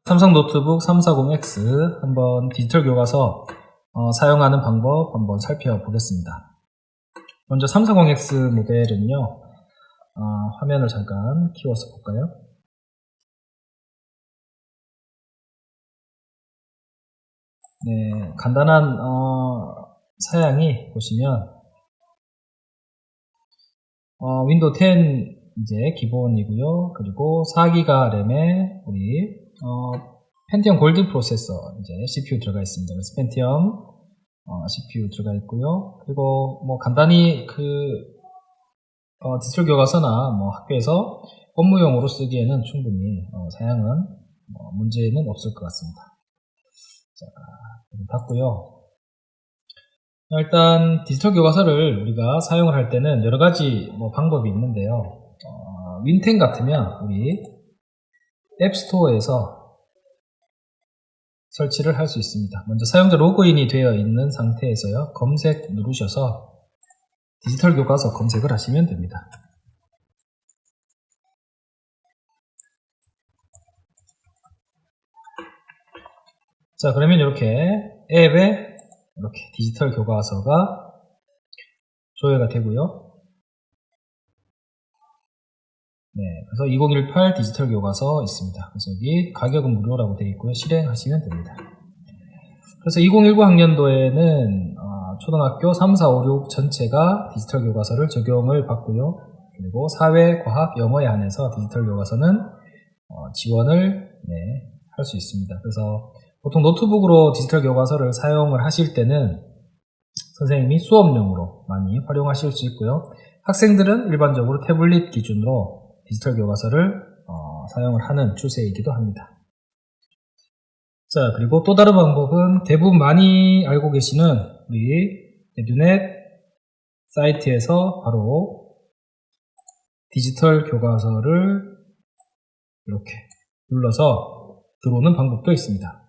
삼성 노트북 340X 한번 디지털 교과서 사용하는 방법 한번 살펴보겠습니다. 먼저 340X 모델은요, 화면을 잠깐 키워서 볼까요? 네, 간단한 사양이 보시면 윈도우 10 이제 기본이고요. 그리고 4기가 램에 우리 펜티엄 골드 프로세서 이제 CPU 들어가 있습니다. 그래서 펜티엄 CPU 들어가 있고요. 그리고 뭐 간단히 디지털 교과서나 뭐 학교에서 업무용으로 쓰기에는 충분히 사양은 문제는 없을 것 같습니다. 자, 닫고요. 일단 디지털 교과서를 우리가 사용을 할 때는 여러 가지 방법이 있는데요. 윈10 같으면 우리 앱스토어에서 설치를 할 수 있습니다. 먼저 사용자 로그인이 되어 있는 상태에서요, 검색 누르셔서 디지털 교과서 검색을 하시면 됩니다. 자, 그러면 이렇게 앱에 이렇게 디지털 교과서가 조회가 되고요. 네, 그래서 2018 디지털 교과서 있습니다. 그래서 여기 가격은 무료라고 되어 있고요. 실행하시면 됩니다. 그래서 2019 학년도에는 초등학교 3, 4, 5, 6 전체가 디지털 교과서를 적용을 받고요. 그리고 사회, 과학, 영어에 한해서 디지털 교과서는 지원을 할 수 있습니다. 그래서 보통 노트북으로 디지털 교과서를 사용을 하실 때는 선생님이 수업용으로 많이 활용하실 수 있고요. 학생들은 일반적으로 태블릿 기준으로 디지털 교과서를 사용을 하는 추세이기도 합니다. 자, 그리고 또 다른 방법은 대부분 많이 알고 계시는 우리 에듀넷 사이트에서 바로 디지털 교과서를 이렇게 눌러서 들어오는 방법도 있습니다.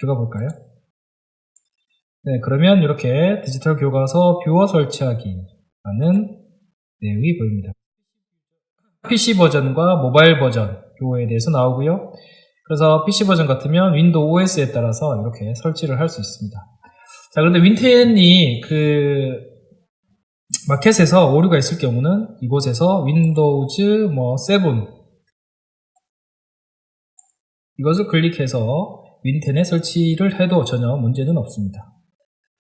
들어가 볼까요? 네, 그러면 이렇게 디지털 교과서 뷰어 설치하기라는 내용이 보입니다. PC 버전과 모바일 버전 요거에 대해서 나오고요. 그래서 PC 버전 같으면 윈도우 OS에 따라서 이렇게 설치를 할 수 있습니다. 자, 그런데 윈10이 마켓에서 오류가 있을 경우는 이곳에서 윈도우즈 7 이것을 클릭해서 윈10에 설치를 해도 전혀 문제는 없습니다.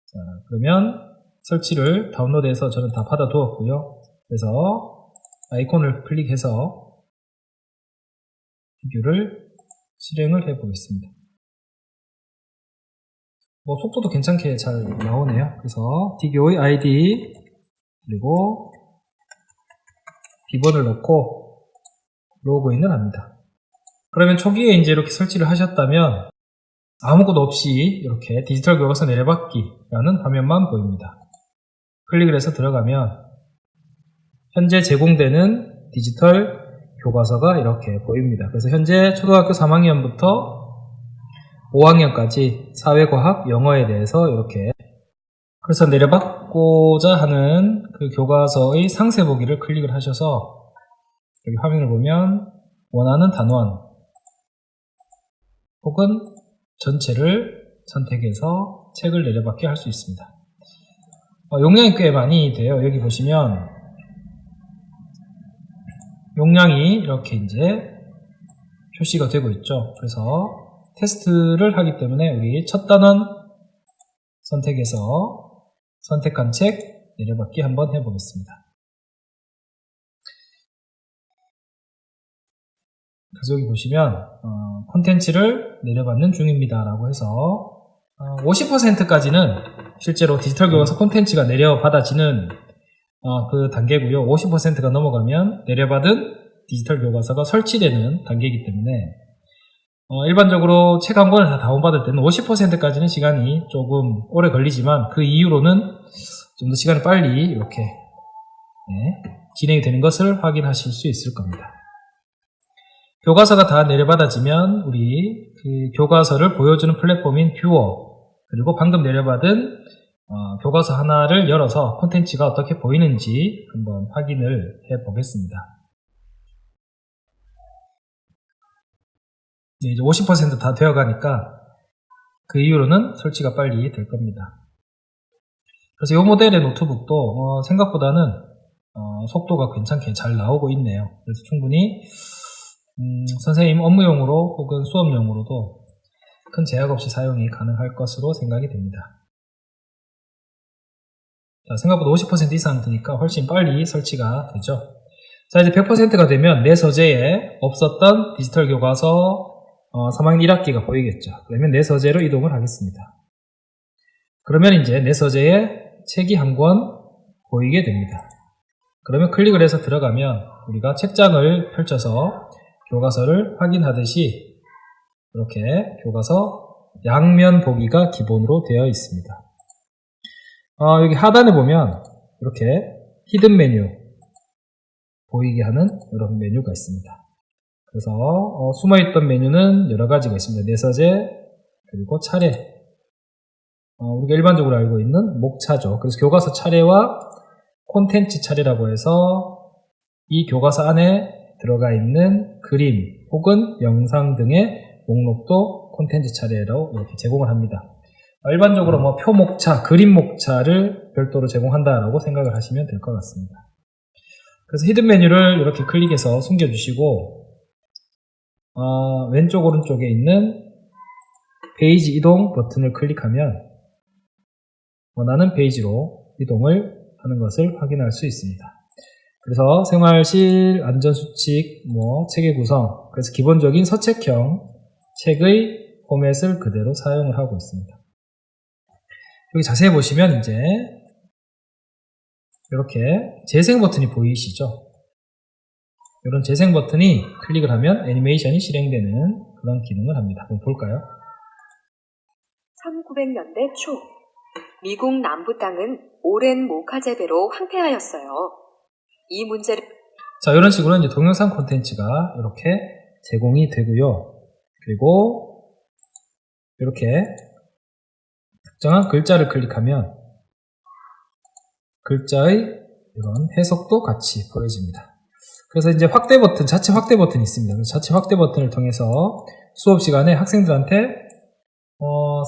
자, 그러면 설치를 다운로드해서 저는 다 받아 두었고요. 그래서 아이콘을 클릭해서 비교를 실행을 해 보겠습니다. 속도도 괜찮게 잘 나오네요. 그래서 디교의 아이디 그리고 비번을 넣고 로그인을 합니다. 그러면 초기에 이제 이렇게 설치를 하셨다면 아무것도 없이 이렇게 디지털 교과서 내려받기라는 화면만 보입니다. 클릭을 해서 들어가면 현재 제공되는 디지털 교과서가 이렇게 보입니다. 그래서 현재 초등학교 3학년부터 5학년까지 사회과학, 영어에 대해서 이렇게 그래서 내려받고자 하는 그 교과서의 상세 보기를 클릭을 하셔서 여기 화면을 보면 원하는 단원 혹은 전체를 선택해서 책을 내려받게 할 수 있습니다. 용량이 꽤 많이 돼요. 여기 보시면 용량이 이렇게 이제 표시가 되고 있죠. 그래서 테스트를 하기 때문에 우리 첫 단원 선택해서 선택한 책 내려받기 한번 해보겠습니다. 그래서 여기 보시면 콘텐츠를 내려받는 중입니다 라고 해서 50%까지는 실제로 디지털 교과서 콘텐츠가 내려받아지는 그 단계고요. 50%가 넘어가면 내려받은 디지털 교과서가 설치되는 단계이기 때문에 일반적으로 책 한 권을 다 다운받을 때는 50%까지는 시간이 조금 오래 걸리지만 그 이후로는 좀 더 시간이 빨리 이렇게 진행이 되는 것을 확인하실 수 있을 겁니다. 교과서가 다 내려받아지면 우리 그 교과서를 보여주는 플랫폼인 뷰어 그리고 방금 내려받은 교과서 하나를 열어서 콘텐츠가 어떻게 보이는지 한번 확인을 해 보겠습니다. 이제 50% 다 되어가니까 그 이후로는 설치가 빨리 될 겁니다. 그래서 이 모델의 노트북도 생각보다는 속도가 괜찮게 잘 나오고 있네요. 그래서 충분히 선생님 업무용으로 혹은 수업용으로도 큰 제약 없이 사용이 가능할 것으로 생각이 됩니다. 자, 생각보다 50% 이상 되니까 훨씬 빨리 설치가 되죠. 자, 이제 100%가 되면 내 서재에 없었던 디지털 교과서 3학년 1학기가 보이겠죠. 그러면 내 서재로 이동을 하겠습니다. 그러면 이제 내 서재에 책이 한 권 보이게 됩니다. 그러면 클릭을 해서 들어가면 우리가 책장을 펼쳐서 교과서를 확인하듯이 이렇게 교과서 양면 보기가 기본으로 되어 있습니다. 여기 하단에 보면 이렇게 히든 메뉴 보이게 하는 이런 메뉴가 있습니다. 그래서 숨어있던 메뉴는 여러 가지가 있습니다. 내 서재, 그리고 차례, 우리가 일반적으로 알고 있는 목차죠. 그래서 교과서 차례와 콘텐츠 차례라고 해서 이 교과서 안에 들어가 있는 그림 혹은 영상 등의 목록도 콘텐츠 차례로 이렇게 제공을 합니다. 일반적으로 뭐 표목차, 그림 목차를 별도로 제공한다라고 생각을 하시면 될 것 같습니다. 그래서 히든 메뉴를 이렇게 클릭해서 숨겨주시고 왼쪽 오른쪽에 있는 페이지 이동 버튼을 클릭하면 원하는 페이지로 이동을 하는 것을 확인할 수 있습니다. 그래서 생활실, 안전수칙, 책의 구성, 그래서 기본적인 서책형 책의 포맷을 그대로 사용을 하고 있습니다. 여기 자세히 보시면 이제 이렇게 재생 버튼이 보이시죠? 이런 재생 버튼이 클릭을 하면 애니메이션이 실행되는 그런 기능을 합니다. 한번 볼까요? 1900년대 초 미국 남부 땅은 오랜 모카제배로 황폐하였어요. 이 문제를 자, 이런 식으로 이제 동영상 콘텐츠가 이렇게 제공이 되고요. 그리고 이렇게 특정한 글자를 클릭하면 글자의 이런 해석도 같이 보여집니다. 그래서 이제 확대 버튼, 자체 확대 버튼이 있습니다. 자체 확대 버튼을 통해서 수업 시간에 학생들한테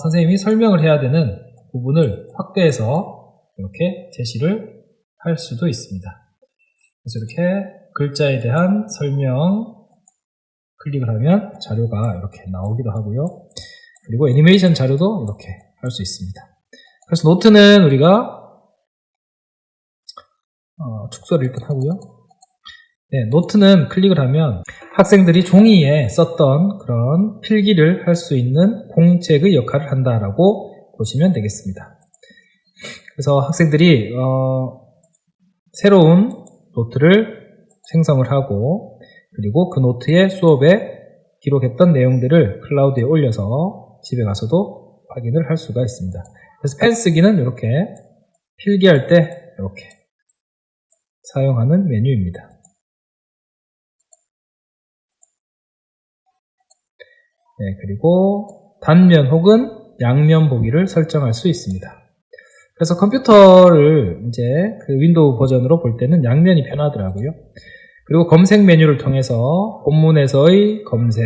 선생님이 설명을 해야 되는 부분을 확대해서 이렇게 제시를 할 수도 있습니다. 그래서 이렇게 글자에 대한 설명 클릭을 하면 자료가 이렇게 나오기도 하고요. 그리고 애니메이션 자료도 이렇게 할 수 있습니다. 그래서 노트는 우리가 축소를 일단 하고요. 네, 노트는 클릭을 하면 학생들이 종이에 썼던 그런 필기를 할 수 있는 공책의 역할을 한다라고 보시면 되겠습니다. 그래서 학생들이 새로운 노트를 생성을 하고 그리고 그 노트에 수업에 기록했던 내용들을 클라우드에 올려서 집에 가서도 확인을 할 수가 있습니다. 그래서 펜 쓰기는 이렇게 필기할 때 이렇게 사용하는 메뉴입니다. 네, 그리고 단면 혹은 양면 보기를 설정할 수 있습니다. 그래서 컴퓨터를 이제 그 윈도우 버전으로 볼 때는 양면이 편하더라고요. 그리고 검색 메뉴를 통해서 본문에서의 검색,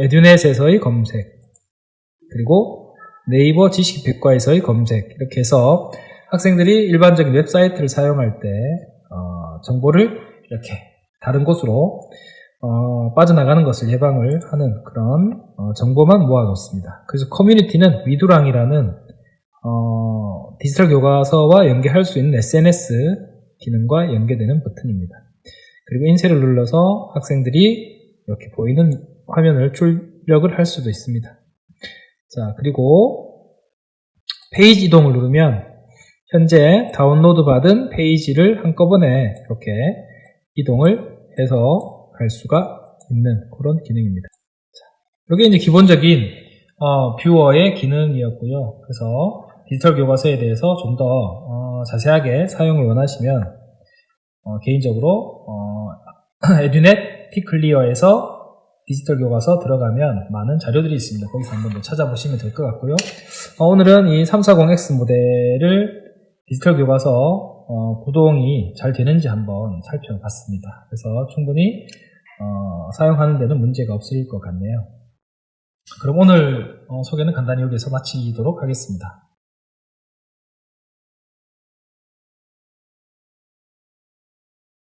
에듀넷에서의 검색, 그리고 네이버 지식백과에서의 검색, 이렇게 해서 학생들이 일반적인 웹사이트를 사용할 때 정보를 이렇게 다른 곳으로 빠져나가는 것을 예방을 하는 그런 정보만 모아놓습니다. 그래서 커뮤니티는 위두랑이라는 디지털 교과서와 연계할 수 있는 SNS 기능과 연계되는 버튼입니다. 그리고 인쇄를 눌러서 학생들이 이렇게 보이는 화면을 출력을 할 수도 있습니다. 자, 그리고 페이지 이동을 누르면 현재 다운로드 받은 페이지를 한꺼번에 이렇게 이동을 해서 갈 수가 있는 그런 기능입니다. 자, 이게 이제 기본적인 뷰어의 기능이었고요. 그래서 디지털 교과서에 대해서 좀 더 자세하게 사용을 원하시면 개인적으로 에듀넷 티클리어에서 디지털 교과서 들어가면 많은 자료들이 있습니다. 거기서 한번 더 찾아보시면 될 것 같고요. 오늘은 이 340X 모델을 디지털 교과서 구동이 잘 되는지 한번 살펴봤습니다. 그래서 충분히 사용하는 데는 문제가 없을 것 같네요. 그럼 오늘 소개는 간단히 여기서 마치도록 하겠습니다.